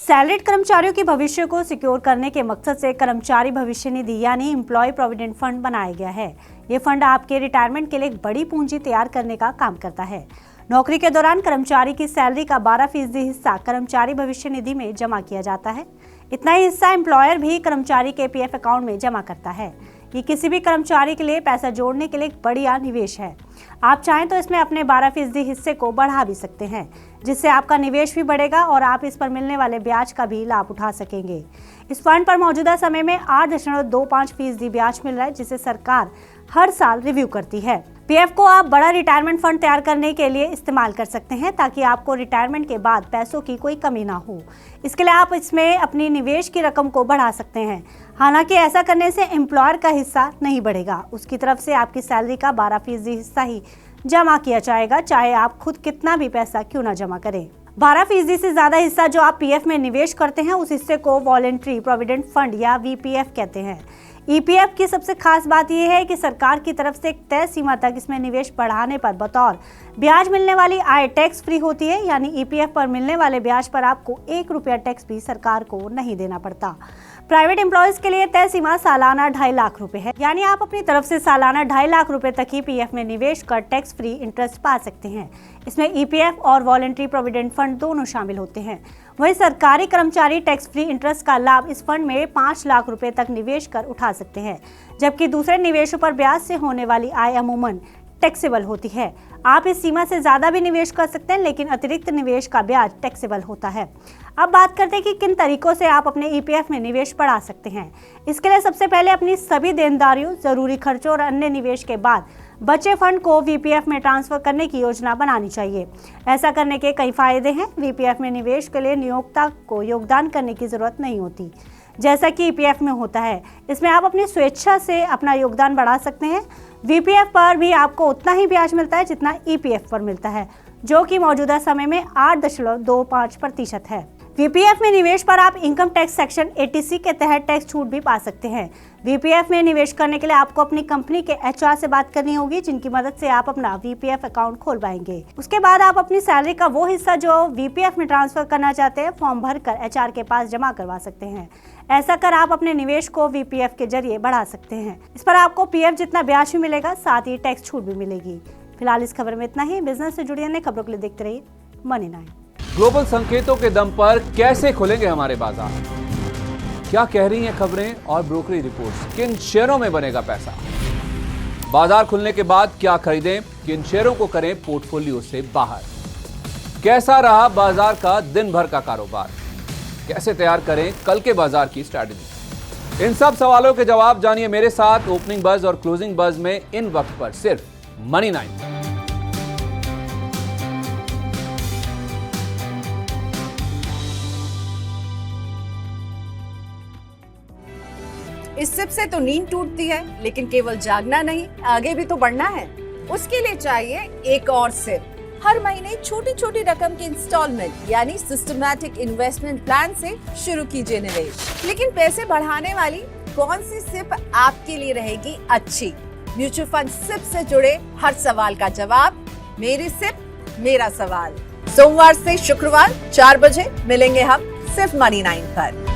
Salaried कर्मचारियों के भविष्य को सिक्योर करने के मकसद से कर्मचारी भविष्य निधि यानी एम्प्लॉय प्रोविडेंट फंड बनाया गया है। ये फंड आपके रिटायरमेंट के लिए एक बड़ी पूंजी तैयार करने का काम करता है। नौकरी के दौरान कर्मचारी की सैलरी का 12% हिस्सा कर्मचारी भविष्य निधि में जमा किया जाता है। इतना ही हिस्सा एम्प्लॉयर भी कर्मचारी के पीएफ अकाउंट में जमा करता है। ये किसी भी कर्मचारी के लिए पैसा जोड़ने के लिए एक बढ़िया निवेश है। आप चाहें तो इसमें अपने 12% हिस्से को बढ़ा भी सकते हैं, जिससे आपका निवेश भी बढ़ेगा और आप इस पर मिलने वाले ब्याज का भी लाभ उठा सकेंगे। इस फंड पर मौजूदा समय में 8.25% ब्याज मिल रहा है, जिसे सरकार हर साल रिव्यू करती है। पीएफ को आप बड़ा रिटायरमेंट फंड तैयार करने के लिए इस्तेमाल कर सकते हैं, ताकि आपको रिटायरमेंट के बाद पैसों की कोई कमी ना हो। इसके लिए आप इसमें अपनी निवेश की रकम को बढ़ा सकते हैं। हालांकि ऐसा करने से एम्प्लॉयर का हिस्सा नहीं बढ़ेगा, उसकी तरफ से आपकी सैलरी का 12% हिस्सा ही जमा किया जाएगा, चाहे आप खुद कितना भी पैसा क्यों ना जमा करें। 12% से ज्यादा हिस्सा जो आप पीएफ में निवेश करते हैं, उस हिस्से को वॉलंटरी प्रोविडेंट फंड या वीपीएफ कहते हैं। ईपीएफ की सबसे खास बात यह है कि सरकार की तरफ से एक तय सीमा तक इसमें निवेश बढ़ाने पर बतौर ब्याज मिलने वाली आय टैक्स फ्री होती है। यानी ईपीएफ पर मिलने वाले ब्याज पर आपको 1 रुपया टैक्स भी सरकार को नहीं देना पड़ता। प्राइवेट एम्प्लॉयज के लिए तय सीमा सालाना 2.5 लाख रुपए है। यानी आप अपनी तरफ से सालाना 2.5 लाख रुपए तक ही पीएफ में निवेश कर टैक्स फ्री इंटरेस्ट पा सकते हैं। इसमें ईपीएफ और वॉलंटरी प्रोविडेंट फंड दोनों शामिल होते हैं। वहीं सरकारी कर्मचारी टैक्स फ्री इंटरेस्ट का लाभ इस फंड में 5 लाख रुपए तक निवेश कर उठा सकते हैं, जबकि दूसरे निवेशों पर ब्याज से होने वाली आय अमूमन टैक्सेबल होती है। आप इस सीमा से ज्यादा भी निवेश कर सकते हैं, लेकिन अतिरिक्त निवेश का ब्याज टैक्सेबल होता है। अब बात करते हैं कि किन तरीकों से आप अपने ईपीएफ में निवेश बढ़ा सकते हैं। इसके लिए सबसे पहले अपनी सभी देनदारियों, जरूरी खर्चों और अन्य निवेश के बाद बचे फंड को वीपीएफ में ट्रांसफर करने की योजना बनानी चाहिए। ऐसा करने के कई फायदे हैं। वीपीएफ में निवेश के लिए नियोक्ता को योगदान करने की जरूरत नहीं होती, जैसा कि ईपीएफ में होता है। इसमें आप अपनी स्वेच्छा से अपना योगदान बढ़ा सकते हैं। वीपीएफ पर भी आपको उतना ही ब्याज मिलता है जितना ईपीएफ पर मिलता है, जो कि मौजूदा समय में 8.25% है। वीपीएफ में निवेश पर आप इनकम टैक्स सेक्शन 80C के तहत टैक्स छूट भी पा सकते हैं। वीपीएफ में निवेश करने के लिए आपको अपनी कंपनी के एचआर से बात करनी होगी, जिनकी मदद से आप अपना वीपीएफ अकाउंट खोल पाएंगे। उसके बाद आप अपनी सैलरी का वो हिस्सा जो वीपीएफ में ट्रांसफर करना चाहते हैं, फॉर्म भरकर एचआर के पास जमा करवा सकते हैं। ऐसा कर आप अपने निवेश को वीपीएफ के जरिए बढ़ा सकते हैं। इस पर आपको पीएफ जितना ब्याज भी मिलेगा, साथ ही टैक्स छूट भी मिलेगी। फिलहाल इस खबर में इतना ही। बिजनेस से जुड़ी अन्य खबरों के लिए देखते रहिए मनी 9। ग्लोबल संकेतों के दम पर कैसे खुलेंगे हमारे बाजार? क्या कह रही हैं खबरें और ब्रोकरी रिपोर्ट्स? किन शेयरों में बनेगा पैसा? बाजार खुलने के बाद क्या खरीदें? किन शेयरों को करें पोर्टफोलियो से बाहर? कैसा रहा बाजार का दिन भर का कारोबार? कैसे तैयार करें कल के बाजार की स्ट्रैटेजी? इन सब सवालों के जवाब जानिए मेरे साथ ओपनिंग बज और क्लोजिंग बज में, इन वक्त पर सिर्फ मनी 9। इस सिप से तो नींद टूटती है, लेकिन केवल जागना नहीं, आगे भी तो बढ़ना है। उसके लिए चाहिए एक और सिप। हर महीने छोटी छोटी रकम के इंस्टॉलमेंट यानी सिस्टमैटिक इन्वेस्टमेंट प्लान से शुरू कीजिए निवेश। लेकिन पैसे बढ़ाने वाली कौन सी सिप आपके लिए रहेगी अच्छी? म्यूचुअल फंड सिप से जुड़े हर सवाल का जवाब मेरी सिप मेरा सवाल। सोमवार से शुक्रवार 4 बजे मिलेंगे हम सिर्फ मनी 9 पर।